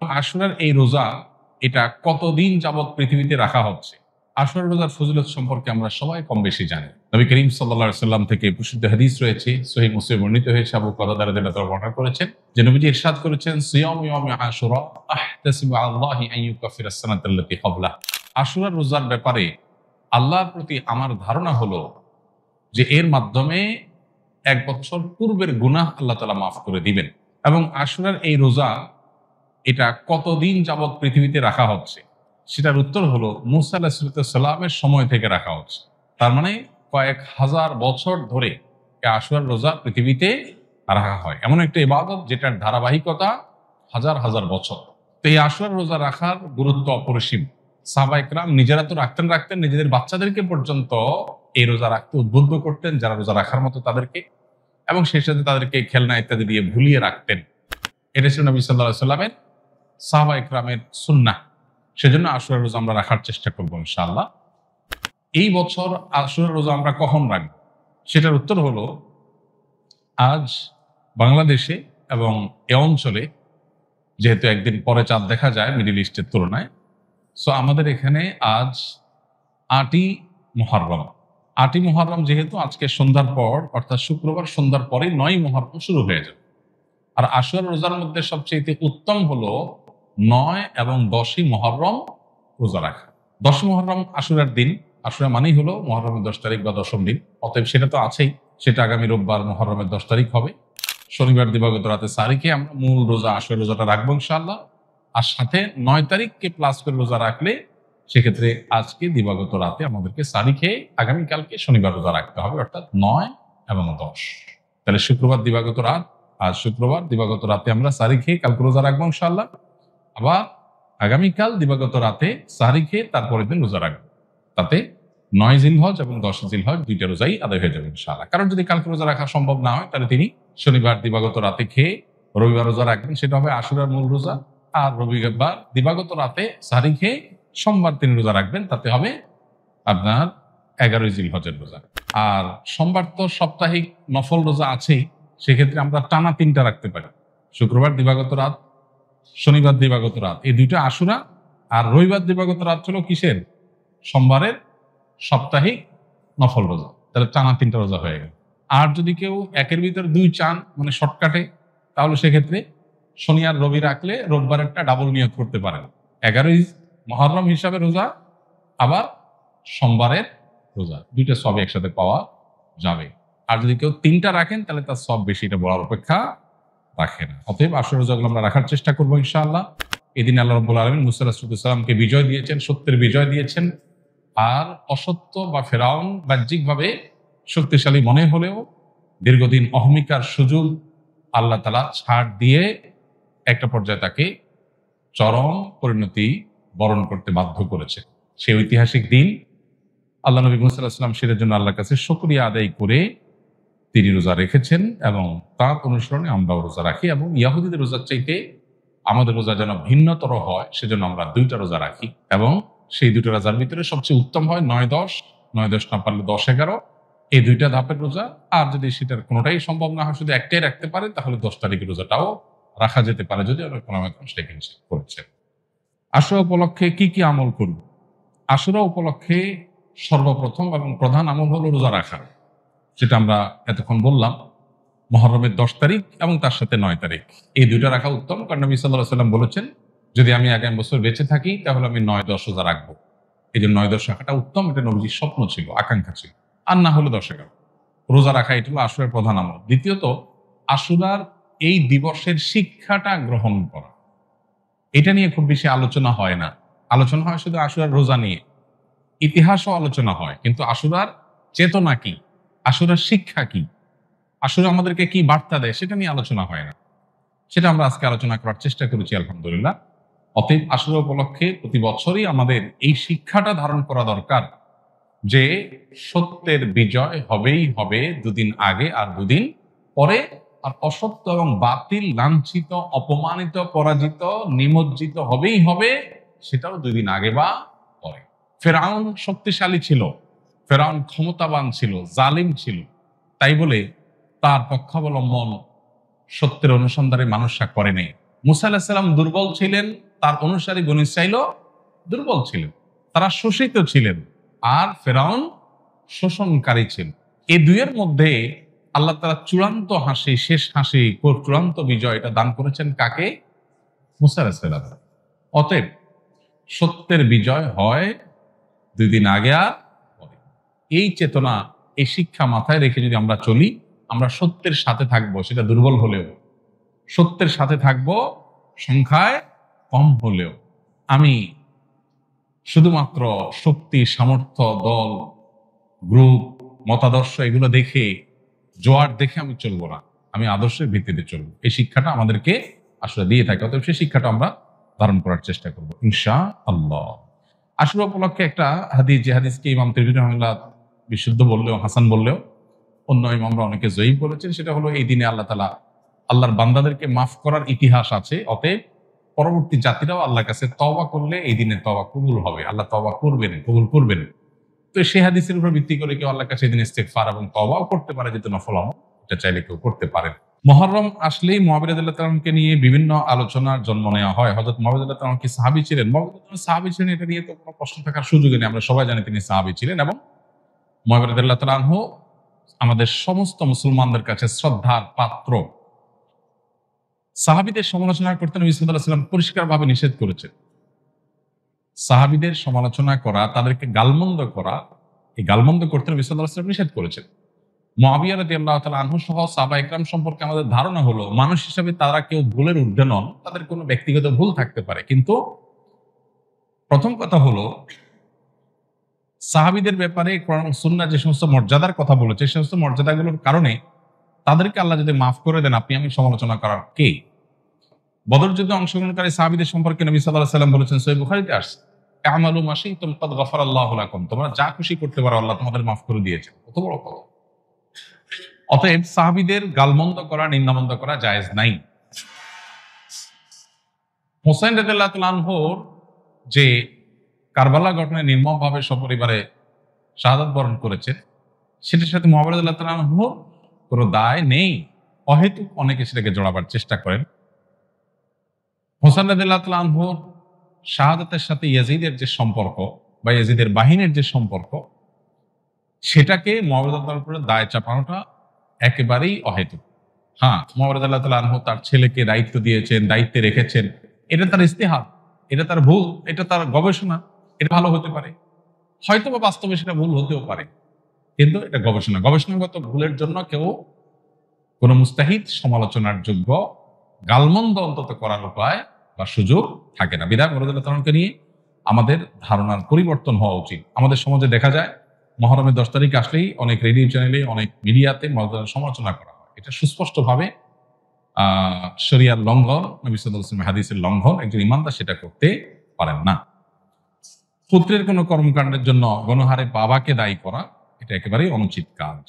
আশুরার এই রোজা এটা কতদিন যাবৎ পৃথিবীতে রাখা হচ্ছে? আশুরার রোজার ফজিলত সম্পর্কে আমরা সবাই কম বেশি জানি। নবী করিম সাল্লাল্লাহু আলাইহি সাল্লাম থেকে প্রসিদ্ধ হাদিস রয়েছে, সহিহ মুসলিম বর্ণিত হয়েছে, আবু কাতাদা রাদিয়াল্লাহু তাআলা বর্ণনা করেছেন যে নবীজি ইরশাদ করেছেন, সিয়ামু ইয়াউমি আশুরা আহতাসিবু আলাল্লাহি আন ইউকাফিরাস সানাতাল্লাতী ক্বাবলাহ। আশুরার রোজার ব্যাপারে আল্লাহর প্রতি আমার ধারণা হলো যে এর মাধ্যমে ১ বছর পূর্বের গুনাহ আল্লাহ তাআলা মাফ করে দিবেন। এবং আশুরার এই রোজা এটা কতদিন যাবৎ পৃথিবীতে রাখা হচ্ছে? সেটার উত্তর হলো মুসা আলাইহিস সালামের সময় থেকে রাখা হচ্ছে। তার মানে কয়েক হাজার বছর ধরে এই আশুরার রোজা পৃথিবীতে রাখা হয়। এমন একটা ইবাদত যেটার ধারাবাহিকতা হাজার হাজার বছর। তো এই আশুরার রোজা রাখার গুরুত্ব অপরিসীম। সাহাবায়ে কেরাম নিজেরা তো রাখতেন, নিজেদের বাচ্চাদেরকে পর্যন্ত এই রোজা রাখতে উদ্বুদ্ধ করতেন, যারা রোজা রাখার মতো তাদেরকে, এবং সেই সাথে তাদেরকে খেলনা ইত্যাদি দিয়ে ভুলিয়ে রাখতেন। এটা ছিল নবী সাল্লাল্লাহু আলাইহি ওয়াসাল্লামের সাহাবায়ে কেরামের সুন্নাহ। সেজন্য আশুরার রোজা আমরা রাখার চেষ্টা করবো ইনশাআল্লাহ। এই বছর আশুরার রোজা আমরা কখন রাখবো? সেটার উত্তর হলো, আজ বাংলাদেশে এবং এ অঞ্চলে যেহেতু একদিন পরে চাঁদ দেখা যায় মিডল ইস্টের তুলনায়, সো আমাদের এখানে আজ ৮ই মুহররম। ৮ই মুহররম যেহেতু আজকে সন্ধ্যার পর, অর্থাৎ শুক্রবার সন্ধ্যার পরে ৯ই মুহররম শুরু হয়ে যাবে। আর আশুরার রোজার মধ্যে সবচেয়ে উত্তম হলো ৯ এবং ১০ই মুহররম রোজা রাখা। ১০ মুহররম আশুরার দিন। আশুরা মানেই হলো মুহররমের ১০ তারিখ বা ১০ম দিন। অতএব সেটা তো আছেই। সেটা আগামী রোববার মুহররমের ১০ তারিখ হবে। শনিবার দিবাগত রাতে সারিখে আমরা মূল রোজা আশুরার রোজাটা রাখবো ইনশাআল্লাহ। আর সাথে ৯ তারিখকে প্লাস করে রোজা রাখলে সেক্ষেত্রে আজকে দিবাগত রাতে আমাদেরকে সারিখে আগামীকালকে শনিবার রোজা রাখতে হবে, অর্থাৎ ৯ এবং ১০। তাহলে শুক্রবার দিবাগত রাত, আজ শুক্রবার দিবাগত রাতে আমরা সারি খেয়ে কালকে রোজা রাখবো ইনশাআল্লাহ। আবার আগামীকাল দিবাগত রাতে সারি খেয়ে তারপরের দিন রোজা রাখবো। তাতে ৯ জিলহজ এবং ১০ জিলহজ দুইটা রোজাই আদায় হয়ে যাবে ইনশাআল্লাহ। কারণ যদি কালকে রোজা রাখা সম্ভব না হয়, তাহলে তিনি শনিবার দিবাগত রাতে খেয়ে রবিবার রোজা রাখবেন, সেটা হবে আশুরার মূল রোজা। আর রবিবার দিবাগত রাতে সারি খেয়ে সোমবার তিনি রোজা রাখবেন, তাতে হবে আপনার ১১ই জিলহজের রোজা। আর সোমবার তো সাপ্তাহিক নফল রোজা আছেই, সেক্ষেত্রে আমরা টানা ৩টা রাখতে পারি। শুক্রবার দিবাগত রাত, শনিবার দিবাগত রাত, এই দুইটা আশুরা। আর রবিবার দিবাগত রাত হলো কিসের? সোমবারের সাপ্তাহিক নফল রোজা। তাহলে টানা ৩টা রোজা হয়ে গেল। আর যদি কেউ একের ভিতর ২ চান, মানে শর্টকাটে, তাহলে সেক্ষেত্রে শনি আর রবি রাখলে রোববারেরটা ডাবল নিয়োগ করতে পারেন। ১১ই মুহররম হিসাবে রোজা, আবার সোমবারের রোজা, দুইটা সব একসাথে পাওয়া যাবে। আর যদি কেউ ৩টা রাখেন তাহলে তার সব বেশি, এটা বলার অপেক্ষা রাখে না। অতএব আশুরার রোজাগুলো আমরা রাখার চেষ্টা করবো ইনশাআল্লাহ। এদিন আল্লাহ রাব্বুল আলামিন মুসা আলাইহিস সালামকে বিজয় দিয়েছেন, সত্যের বিজয় দিয়েছেন। আর অসত্য বা ফেরাউন বাহ্যিকভাবে শক্তিশালী মনে হলেও দীর্ঘদিন অহমিকার সুযোগ আল্লাহ তাআলা ছাড় দিয়ে একটা পর্যায়ে তাকে চরম পরিণতি বরণ করতে বাধ্য করেছে। সেই ঐতিহাসিক দিন আল্লাহ নবী মুসা আলাইহিস সালাম সেটার জন্য আল্লাহর কাছে শুকরিয়া আদায় করে তিনি রোজা রেখেছেন, এবং তার অনুসরণে আমরাও রোজা রাখি। এবং ইহুদিদের রোজার চাইতে আমাদের রোজা যেন ভিন্নতর হয়, সেজন্য আমরা 2টা রোজা রাখি। এবং সেই 2টা রোজার ভিতরে সবচেয়ে উত্তম হয় ৯-১০, ৯-১০ না পারলে ১০-১১, এই 2টা ধাপের রোজা। আর যদি সেটার কোনোটাই সম্ভব না হয়, শুধু একটাই রাখতে পারে, তাহলে 10 তারিখের রোজাটাও রাখা যেতে পারে, যদি অনেক ওলামায়ে কেরাম সেটাকে নিষেধ করেছে। আশুরা উপলক্ষে কি কি আমল করব? আশুরা উপলক্ষে সর্বপ্রথম এবং প্রধান আমল হলো রোজা রাখা, যেটা আমরা এতক্ষণ বললাম। মুহররমের 10 তারিখ এবং তার সাথে 9 তারিখ, এই 2টা রাখা উত্তম। কারণ নবী সাল্লাল্লাহু আলাইহি ওয়াসাল্লাম বলেছেন, যদি আমি আগামী বছর বেঁচে থাকি তাহলে আমি 9-10 রোজা রাখবো। এই জন্য 9-10 রাখাটা উত্তম। এটা নবীজির স্বপ্ন ছিল, আকাঙ্ক্ষা ছিল। আর না হলে 10-11 রোজা রাখা, এটা হলো আশুরার প্রধান আমল। দ্বিতীয়ত, আশুরার এই দিবসের শিক্ষাটা গ্রহণ করা। এটা নিয়ে খুব বেশি আলোচনা হয় না। আলোচনা হয় শুধু আশুরার রোজা নিয়ে, ইতিহাসও আলোচনা হয়, কিন্তু আশুরার চেতনা কি, আশুরার শিক্ষা কি, আশুরা আমাদেরকে কি বার্তা দেয়, সেটা নিয়ে আলোচনা হয় না। সেটা আমরা আজকে আলোচনা করার চেষ্টা করেছি আলহামদুলিল্লাহ। অতএব আশুরা উপলক্ষে প্রতি বছরই আমাদের এই শিক্ষাটা ধারণ করা দরকার যে সত্যের বিজয় হবেই হবে, 2 দিন আগে আর 2 দিন পরে। আর অসত্য এবং বাতিল লাঞ্ছিত, অপমানিত, পরাজিত, নিমজ্জিত হবেই হবে, সেটাও 2 দিন আগে বা পরে। ফেরাউন শক্তিশালী ছিল, ফেরাউন ক্ষমতাবান ছিল, জালিম ছিল, তাই বলে তার পক্ষাবলম্বন সত্যের অনুসন্ধানে মানুষরা করেনি। মুসা আলাইহিস সালাম দুর্বল ছিলেন, তার অনুসারী বনী ইসরাঈলও দুর্বল ছিলেন, তারা শোষিত ছিলেন, আর ফেরাউন শোষণকারী ছিল। এই দুইয়ের মধ্যে আল্লাহ তাআলা চূড়ান্ত হাসি, শেষ হাসি, চূড়ান্ত বিজয় এটা দান করেছেন কাকে? মুসা আলাইহিস সালাম। অতএব সত্যের বিজয় হয় 2 দিন আগে আর পরে। এই চেতনা, এই শিক্ষা মাথায় রেখে যদি আমরা চলি, আমরা সত্যের সাথে থাকবো, সেটা দুর্বল হলেও সত্যের সাথে থাকবো, সংখ্যায় কম হলেও। আমি শুধুমাত্র শক্তি, সামর্থ্য, দল, গ্রুপ, মতাদর্শ এগুলো দেখে, জোয়ার দেখে আমি চলবো না, আমি আদর্শের ভিত্তিতে চলবো। এই শিক্ষাটা আমাদেরকে আসলে দিয়ে থাকে। অতএব সেই শিক্ষাটা আমরা ধারণ করার চেষ্টা করবো ইনশাআল্লাহ। আশুরা উপলক্ষে একটা হাদিস, যে হাদিসকে ইমাম তিরমিজি রাহিমাহুল্লাহ বিশুদ্ধ বললেও, হাসান বললেও, অন্য ইমামরা অনেকে জয়ীফ বলেছেন, সেটা হলো এই দিনে আল্লাহ তাআলা আল্লাহর বান্দাদেরকে মাফ করার ইতিহাস আছে। অতএব পরবর্তী জাতিরাও আল্লাহর কাছে তওবা করলে এই দিনে তওবা কবুল হবে, আল্লাহ তওবা করবেন, কবুল করবেন। তো সেই হাদিসের উপর ভিত্তি করে কেউ আল্লাহর কাছে এই দিনে ইস্তেগফার এবং তওবাও করতে পারে, যেহেতু নফল আমল, এটা চাইলে কেউ করতে পারেন। মুহররম আসলেই মুআবিয়া রাদিয়াল্লাহু তাআলা আনহুকে নিয়ে বিভিন্ন আলোচনার জন্ম নেওয়া হয়। হযরত মুআবিয়া রাদিয়াল্লাহু তাআলা কি সাহাবী ছিলেন? মুআবিয়া রাদিয়াল্লাহু তাআলা সাহাবী ছিলেন, এটা নিয়ে তো কোনো প্রশ্ন থাকার সুযোগই নেই। আমরা সবাই জানি তিনি সাহাবী ছিলেন, এবং মুআবিয়া রাদিয়াল্লাহু তাআলা আনহু আমাদের সমস্ত মুসলমানদের কাছে শ্রদ্ধার পাত্র। সাহাবীদের সমালোচনা করতে নবী সাল্লাল্লাহু আলাইহি ওয়াসাল্লাম পরিষ্কারভাবে নিষেধ করেছেন। সাহাবীদের সমালোচনা করা, তাদেরকে গালমন্দ করা, এই গালমন্দ করতে নবী সাল্লাল্লাহু আলাইহি ওয়াসাল্লাম নিষেধ করেছেন। মুআবিয়া রাদিয়াল্লাহু তাআলা আনহু সহ সাহাবা ইকরাম সম্পর্কে আমাদের ধারণা হলো, মানুষ হিসেবে তারা কেউ ভুলের ঊর্ধ্বে নন, তাদের কোনো ব্যক্তিগত ভুল থাকতে পারে। কিন্তু প্রথম কথা হলো, সাহাবীদের ব্যাপারে কোরআন ও সুন্নাহ যে সমস্ত মর্যাদার কথা বলেছে, সেই সমস্ত মর্যাদাগুলোর কারণে তাদেরকে আল্লাহ যদি মাফ করে দেন, আপনি আমি সমালোচনা করার কে? বদর যুদ্ধে অংশগ্রহণকারী সাহাবীদের সম্পর্কে নবী সাল্লাল্লাহু আলাইহি ওয়াসাল্লাম বলেছেন, সহিহ বুখারীতে আসছে, আমালু মা শি'তুম কাদ গাফারাল্লাহু লাকুম, তোমরা যা খুশি করতে পারো, আল্লাহ তোমাদের মাফ করে দিয়েছেন। কত বড় কথা! অতএব সাহাবীদের গালমন্দ করা, নিন্দামন্দ করা জায়েজ নাই। হোসেন রাদিয়াল্লাহু তাআলা আনহুর যে কারবালা ঘটনায় নির্মমভাবে সপরিবারে শাহাদাত বরণ করেছেন, সেটার সাথে মুআবিয়া রাদিয়াল্লাহু তাআলা আনহুর কোনো দায় নেই। অহেতুক অনেকে সেটাকে জড়াবার চেষ্টা করেন। হোসেন রাদিয়াল্লাহু তাআলা আনহুর শাহাদাতের সাথে ইয়াজিদের যে সম্পর্ক, বা ইয়াজিদের বাহিনীর যে সম্পর্ক, সেটাকে মুআবিয়া রাদিয়াল্লাহু তাআলার উপরে দায় চাপানোটা একেবারেই অহেতুক। হ্যাঁ, মুআবিয়া রাদিয়াল্লাহু তাআলা আনহু তার ছেলেকে দায়িত্ব দিয়েছেন, দায়িত্বে রেখেছেন, এটা তার ইজতিহাদ, এটা তার ভুল, এটা তার গবেষণা, এটা ভালো হতে পারে, হয়তো বা বাস্তবে সেটা ভুল হতেও পারে, কিন্তু এটা গবেষণা। গবেষণাগত ভুলের জন্য কেউ কোনো মুস্তাহিদ সমালোচনার যোগ্য, গালমন্দ অন্তত করার উপায় বা সুযোগ থাকে না। বিধায় মুআবিয়া রাদিয়াল্লাহু তাআলাকে নিয়ে আমাদের ধারণার পরিবর্তন হওয়া উচিত। আমাদের সমাজে দেখা যায়, মুহররমের 10 তারিখ আসলেই অনেক রেডিও চ্যানেলে, অনেক মিডিয়াতে মুআবিয়ার সমালোচনা করা হয়। এটা সুস্পষ্টভাবে শরিয়ার লঙ্ঘন, নবী সাল্লাল্লাহু আলাইহি ওয়াসাল্লামের হাদিসের লঙ্ঘন। একজন ঈমানদার সেটা করতে পারেন না। পুত্রের কোনো কর্মকাণ্ডের জন্য গণহারে বাবাকে দায়ী করা, এটা একেবারেই অনুচিত কাজ।